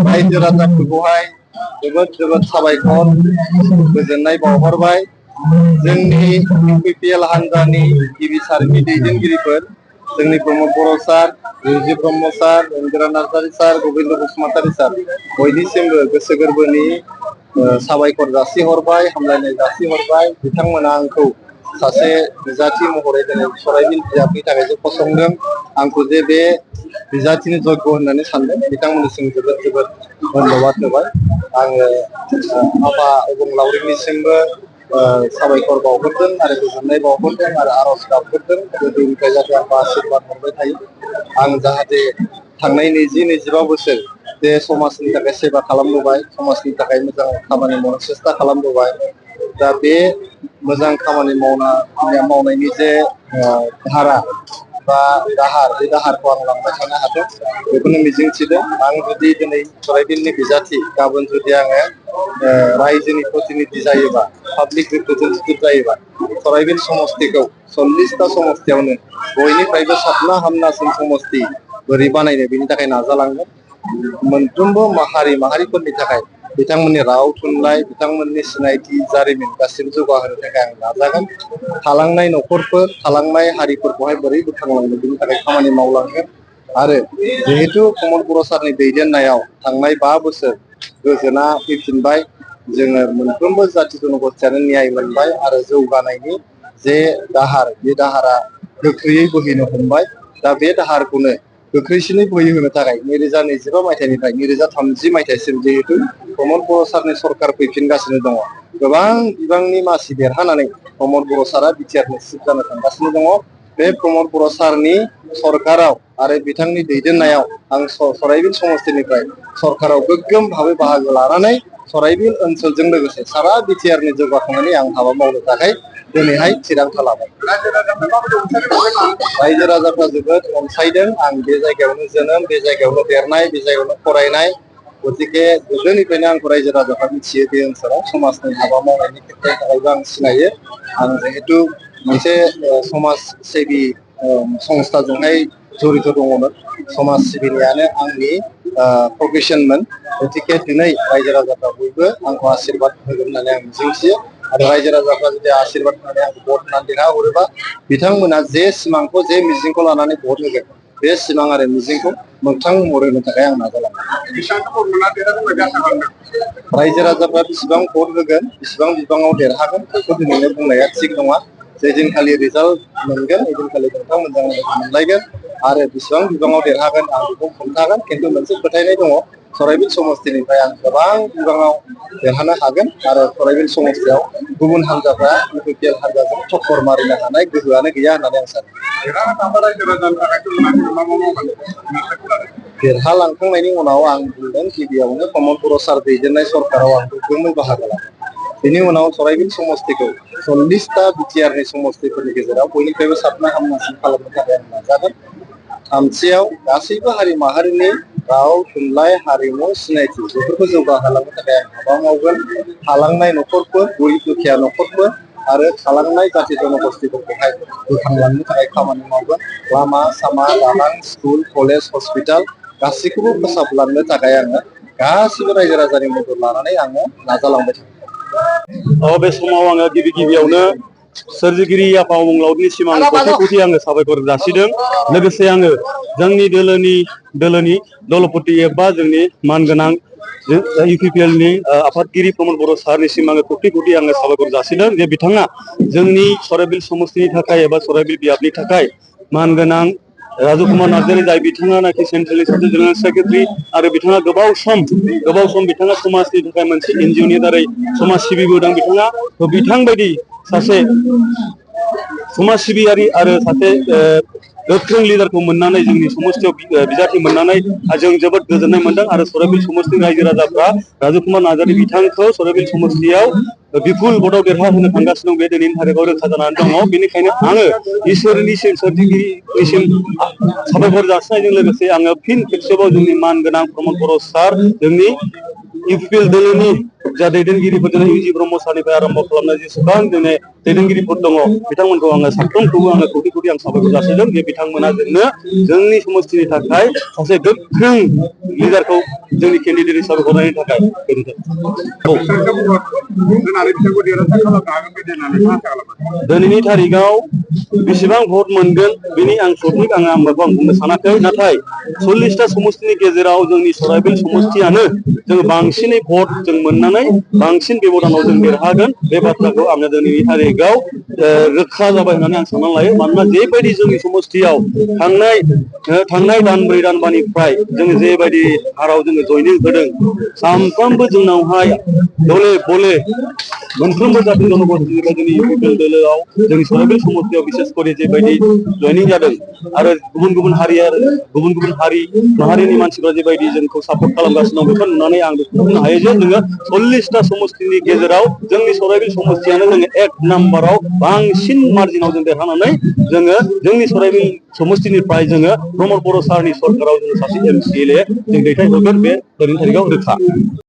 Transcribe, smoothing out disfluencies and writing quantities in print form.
रायजो राजाफोरखौहाय जोबोद साबायखर गोजोननाय बावहरबाय। जोंनि UPPL हान्जानि गिबि सारिनि दैदेनगिरिफोर जोंनि प्रमद बर' सार, रिजिब ब्रह्म सार, इन्दिरा नार्जारी सार, गबिन्द बसुमतारी सार बयनिसिमबो गोसो गोरबोनि साबायखर जासिहरबाय, हामलायनाय जासिहरबाय। बिथांमोना आंखौ सासे बिजाथि महरै दिनै सराइबिल बिजाबनि थाखाय जे फसंदों, आंखौ जे बे बिजाथिनि जग्य होननानै सानदों, बिथांमोननिसिम जोबोद धन्यबाद होबाय। आङो आफा अबंलावरिनिसिमबो साबायखर बावहरदों आरो गोजोननाय बावहरदों आरो आरज गाबहरदों गोदोनिफ्राय जाहाथे आंखौ आशीर्बाद मोनबाय थायो। आं जाहाथे थांनाय 20-25 बोसोर जे समाजनि थाखाय सेबा खालामबोबाय, समाजनि थाखाय मोजां खामानि मावनो सेस्था खालामबोबाय। दा बे मोजां खामानि मावनायनि जे धारा बा दाहार, बे दाहारखौ आं लांबाय थानो हाथों बेखौनो मिजिंथिदों। आं जुदि दिनै सराइबिलनि बिजाथि, गाबोन जुदि आङो रायजोनि प्रतिनिधि जायोबा, पाब्लिक रिप्रेजेन्टेटिभ जायोबा, सराइबिल समस्तिखौ 40टा समस्तियावनो बयनिफ्रायबो साबना हामनासिन समस्ति बोरै बानायनो बेनि थाखाय नाजालांगोन। मोनफ्रोमबो हारि माहारिफोरनि थाखाय बिथांमोननि राव थुनलाइ, बिथांमोननि सिनायथि, जारिमिन गासिबो जौगाहोनो थाखाय आं नाजागोन। थालांनाय न'खरफोर, थालांनाय हारिफोरखौहाय बोरै बोखांलांनो बेनि थाखाय खामानि मावलांगोन। आरो जिहेतु प्रमद बर' सारनि दैदेननायाव थांनाय 5 बोसोर गोजोना फैफिनबाय, जोङो मोनफ्रोमबो जाथि जनगोष्ठियानो न्याय मोनबाय आरो जौगानायनि जे दाहार, बे दाहारा गोख्रैयै बोहैनो हमबाय। दा बे दाहारखौनो गोख्रैसिनै बोहैहोनो थाखाय 2025 मायथाइनिफ्राय 2030 मायथाइसिम जिहेतु प्रमद बर' सारनि सरकार फैफिनगासिनो दङ, गोबां बिबांनि मासि देरहानानै प्रमद बर' सारा बिटिआरनि चिफ जानो थांगासिनो दङ। बे प्रमद बर' सारनि सरकाराव आरो बिथांनि दैदेननायाव आं सराइबिल समस्तिनिफ्राय सरकाराव गोग्गोम भाबै बाहागो लानानै सराइबिल ओनसोलजों लोगोसे सारा बिटिआरनि जौगाखांनायनि आं हाबा मावनो थाखाय दिनैहाय थिरांथा लाबाय। रायजो राजाफ्रा जोबोद अनसायदों। आं बे जायगायावनो जोनोम, बे जायगायावनो देरनाय, बे जायगायावनो फरायनाय, गतिके गोदोनिफ्रायनो आंखौ रायजो राजाफ्रा मिथियो। बे ओनसोलाव समाजनि हाबा मावनायनि खेत्रनि थाखायबो आं सिनायो। आं जिहेतु मोनसे समाज सिबि संस्थाजोंहाय जड़ित दङमोन, समाज सिबिनायानो आंनि प्रफेसनमोन। गतिके दिनै रायजो राजाफ्रा बयबो आंखौ आशीर्बाद होगोन होननानै आं मिजिंथियो। आरो रायजो राजाफ्रा जुदि आशीर्बाद होनानै आंखौ भट होनानै देरहाहरोबा, बिथांमोना जे सिमांखौ, जे मिजिंखौ लानानै भट होगोन, बे सिमां आरो मिजिंखौ मोगथां महर होनो थाखाय आं नाजालांगोन। रायजो राजाफ्रा बेसेबां भट होगोन, बेसेबां बिबाङाव देरहागोन बेखौ दिनैनो बुंनाया थिग नङा। जे दिनखालि रिजाल्ट मोनगोन, ओइदिनखालि नोंथांमोनजों मोनलायगोन। आरो बेसेबां बिबाङाव देरहागोन आं बेखौ खोन्थागोन। खिन्थु मोनसे फोथायनाय दङ, सराइबिल समस्तिनिफ्राय आं गोबां बिबाङाव देरहानो हागोन आरो सराइबिल समस्तियाव गुबुन हान्जाफ्रा इउपिपिएल हान्जाजों टक्कर मारिनो हानाय गोहोआनो गैया होननानै आं सानो। देरहालांखांनायनि उनाव आं बुंदों गिबियावनो प्रमद बर' सार दैदेननाय सरकाराव आं गोग्गोमै बाहागो लागोन। बेनि उनाव सराइबिल समस्तिखौ 40टा बिटिआरनि समस्तिफोरनि गेजेराव बयनिफ्रायबो साबना हामनासिन खालामनो थाखाय आं नाजागोन। थामथियाव गासैबो हारि माहारिनि राव थुनलाइ हारिमु सिनायथि बेफोरखौ जौगाहोलांनो थाखाय आं हाबा मावगोन। थालांनाय न'खरफोर गरिब दुखिया न'खरफोर आरो थालांनाय जाथि जनगोष्ठीफोरखौहाय बोखांलांनो थाखाय खामानि मावगोन। लामा सामा दालां स्कुल कलेज हस्पिटाल गासैखौबो फोसाबलांनो थाखाय आङो गासिबो रायजो राजानि मदद लानानै आङो नाजालांबाय थागोन। बे समाव आङो गिबियावनो सोरजिगिरि आफा अबंलावरिनिसिम आङो खौथि आङो साबायखर जासिदों। लोगोसे आङो जोंनि दोलोनि दलपति एबा जोंनि मानगोनां इउपिपिएलनि आफादगिरि प्रमद बर' सारनिसिम आङो खौथि आङो साबायखर जासिदों जे बिथाङा जोंनि सराइबिल समस्तिनि थाखाय एबा सराइबिल बियाबनि थाखाय मानगोनां राजु कुमार नार्जारि जाय बिथाङानाखि सेन्ट्रेलनि सासे जेनेरेल सेक्रेटारि आरो बिथाङा गोबाव सम बिथाङा समाजनि थाखाय मोनसे एनजिअनि दारै समाज सिबिबोदों। बिथां बायदि सासे समाज सिबियारि आरो सासे गोख्रों लिडारखौ मोननानै जोंनि समस्तियाव बिजाथि मोननानै जों जोबोद गोजोननाय मोनदों आरो सराइबिल समस्तिनि रायजो राजाफ्रा राजु कुमार नार्जारि बिथांखौ सराइबिल समस्तियाव बिपुल भटआव देरहाहोनो थांगासिनो दं। बे दिनैनि थारिखआव रोखा जानानै दङ। बेनिखायनो आङो इसोरनिसिम सोरजिगिरिनिसिम साबायखर जासिनायजों लोगोसे आङो फिन खेबसेबाव जोंनि मानगोनां प्रमद बर' सार जोंनि इउपिपिएल दोलोनि जा दैदेनगिरिफोर दिनै इउजि ब्रह्म सारनिफ्राय आरम्भ खालामनाय जेसेबां जोंनि दैदेनगिरिफोर दङ बिथांमोनखौ आङो साफ्रोमखौबो आङो खौथि आं साबायखर जासिदों जे बिथांमोना जोंनो जोंनि समस्तिनि थाखाय सासे गोख्रों लिडारखौ जोंनि केन्डिडेट हिसाबै हरनायनि थाखाय दिनैनि थारिखआव बेसेबां भट मोनगोन बेनि आं सঠিक आं बुंनो सानाखै। नाथाय 40टा समस्तिनि गेजेराव जोंनि सराइबिल समस्तियानो जों बांसिनै भट जों मोननानै बांसिन बेब'धानाव जों देरहागोन बे बाथ्राखौ आङो दिनैनि थारिखआव रोखा जाबाय होननानै आं साननानै लायो। मानोना जेबायदि जोंनि समस्तियाव थांनाय दानब्रै दानबानिफ्राय जोङो जेबायदि हाराव जोङो जयनिं होदों सानफ्रोमबो जोंनावहाय दले बले मोनफ्रोमबो जाथि जनगोष्ठीनिफ्राय जोंनि इउपिपिएल दोलोआव जोंनि सराइबिल समस्तियाव बिसेस करे जेबायदि जयनिं जादों आरो गुबुन हारि माहारिनि मानसिफ्रा जेबायदि जोंखौ सापर्ट खालामगासिनो दं बेखौ नुनानै आं बेखौनो बुंनो हायो जे जोङो 40टा समस्तिनि गेजेराव जोंनि सराइबिल समस्तियानो जोङो 1 नाम्बाराव बांसिन मार्जिनाव जों देरहानानै जोङो जोंनि सराइबिल समस्तिनिफ्राय जोङो प्रमद बर' सारनि सरकाराव जोङो सासे MCLA जों दैथायहरगोन बे दिनैनि थारिखआव रोखा।